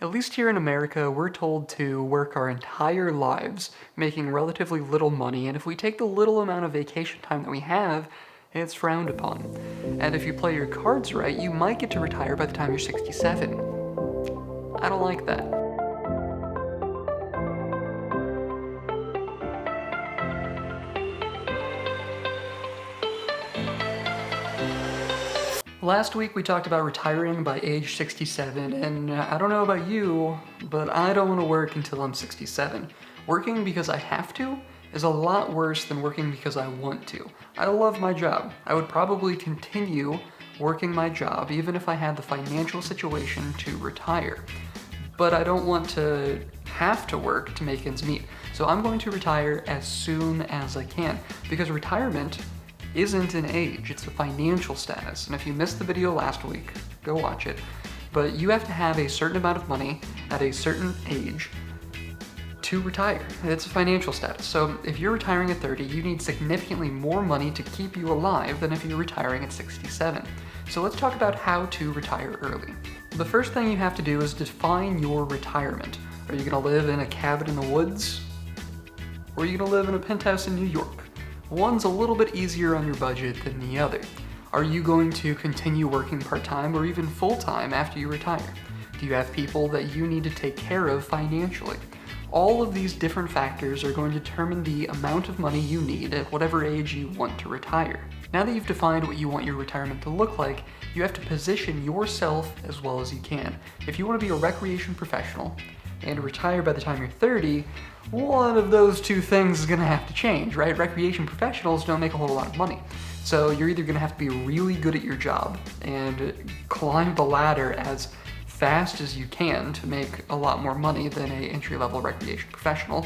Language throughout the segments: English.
At least here in America, we're told to work our entire lives, making relatively little money, and if we take the little amount of vacation time that we have, it's frowned upon. And if you play your cards right, you might get to retire by the time you're 67. I don't like that. Last week we talked about retiring by age 67, and I don't know about you, but I don't want to work until I'm 67. Working because I have to is a lot worse than working because I want to. I love my job. I would probably continue working my job even if I had the financial situation to retire. But I don't want to have to work to make ends meet. So I'm going to retire as soon as I can, because retirement isn't an age, it's a financial status. And if you missed the video last week, go watch it. But you have to have a certain amount of money at a certain age to retire. It's a financial status. So if you're retiring at 30, you need significantly more money to keep you alive than if you're retiring at 67. So let's talk about how to retire early. The first thing you have to do is define your retirement. Are you gonna live in a cabin in the woods? Or are you gonna live in a penthouse in New York? One's a little bit easier on your budget than the other. Are you going to continue working part-time or even full-time after you retire? Do you have people that you need to take care of financially? All of these different factors are going to determine the amount of money you need at whatever age you want to retire. Now that you've defined what you want your retirement to look like, you have to position yourself as well as you can. If you want to be a recreation professional and retire by the time you're 30, one of those two things is gonna have to change, right? Recreation professionals don't make a whole lot of money. So you're either gonna have to be really good at your job and climb the ladder as fast as you can to make a lot more money than a entry-level recreation professional,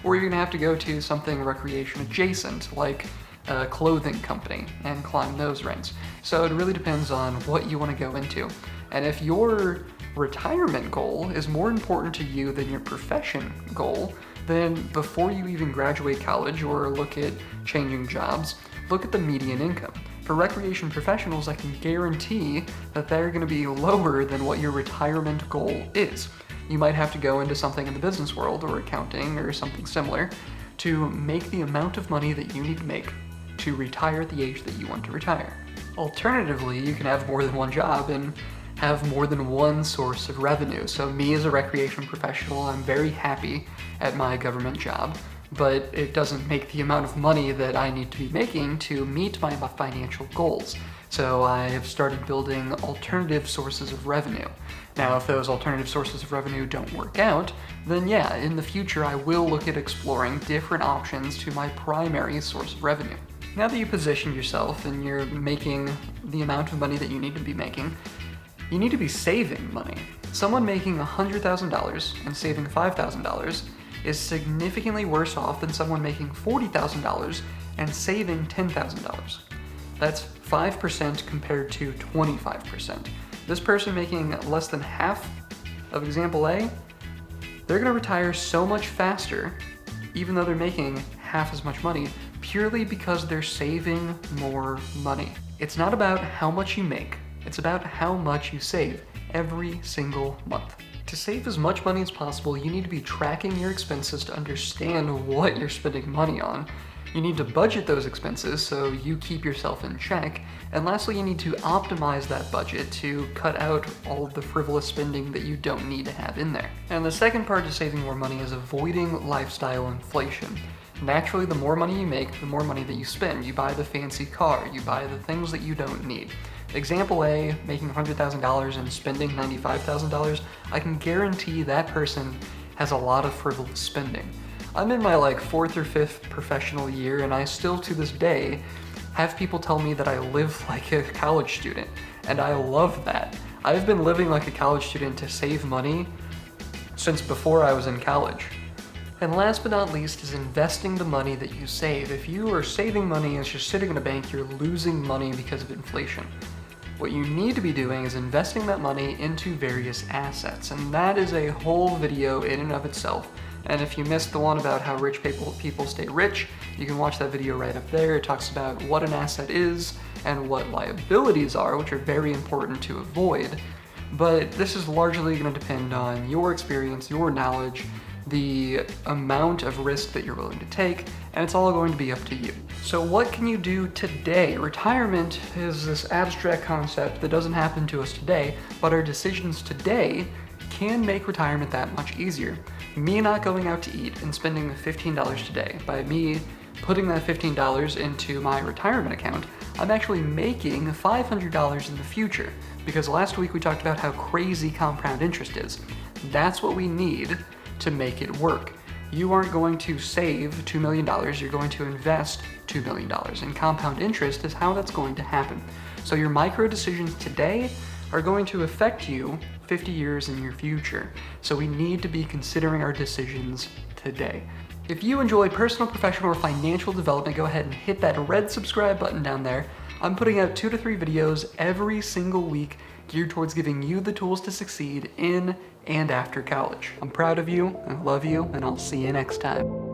or you're gonna have to go to something recreation adjacent, like a clothing company, and climb those ranks. So it really depends on what you wanna go into. And if your retirement goal is more important to you than your profession goal, then before you even graduate college or look at changing jobs, look at the median income. For recreation professionals, I can guarantee that they're going to be lower than what your retirement goal is. You might have to go into something in the business world or accounting or something similar to make the amount of money that you need to make to retire at the age that you want to retire. Alternatively, you can have more than one job and have more than one source of revenue. So me as a recreation professional, I'm very happy at my government job, but it doesn't make the amount of money that I need to be making to meet my financial goals. So I have started building alternative sources of revenue. Now, if those alternative sources of revenue don't work out, then yeah, in the future I will look at exploring different options to my primary source of revenue. Now that you position yourself and you're making the amount of money that you need to be making, you need to be saving money. Someone making $100,000 and saving $5,000 is significantly worse off than someone making $40,000 and saving $10,000. That's 5% compared to 25%. This person making less than half of example A, they're gonna retire so much faster, even though they're making half as much money, purely because they're saving more money. It's not about how much you make, it's about how much you save every single month. To save as much money as possible, you need to be tracking your expenses to understand what you're spending money on. You need to budget those expenses so you keep yourself in check. And lastly, you need to optimize that budget to cut out all of the frivolous spending that you don't need to have in there. And the second part to saving more money is avoiding lifestyle inflation. Naturally, the more money you make, the more money that you spend. You buy the fancy car, you buy the things that you don't need. Example A, making $100,000 and spending $95,000, I can guarantee that person has a lot of frivolous spending. I'm in my fourth or fifth professional year, and I still to this day have people tell me that I live like a college student, and I love that. I've been living like a college student to save money since before I was in college. And last but not least is investing the money that you save. If you are saving money and it's just sitting in a bank, you're losing money because of inflation. What you need to be doing is investing that money into various assets, and that is a whole video in and of itself. And if you missed the one about how rich people stay rich, you can watch that video right up there. It talks about what an asset is and what liabilities are, which are very important to avoid. but this is largely going to depend on your experience, your knowledge, the amount of risk that you're willing to take, and it's all going to be up to you. So what can you do today? Retirement is this abstract concept that doesn't happen to us today, but our decisions today can make retirement that much easier. Me not going out to eat and spending the $15 today, by me putting that $15 into my retirement account, I'm actually making $500 in the future, because last week we talked about how crazy compound interest is. That's what we need to make it work. You aren't going to save $2 million, you're going to invest $2 million, and compound interest is how that's going to happen. So your micro decisions today are going to affect you 50 years in your future. So we need to be considering our decisions today. If you enjoy personal, professional, or financial development, go ahead and hit that red subscribe button down there. I'm putting out 2 to 3 videos every single week geared towards giving you the tools to succeed in and after college. I'm proud of you, I love you, and I'll see you next time.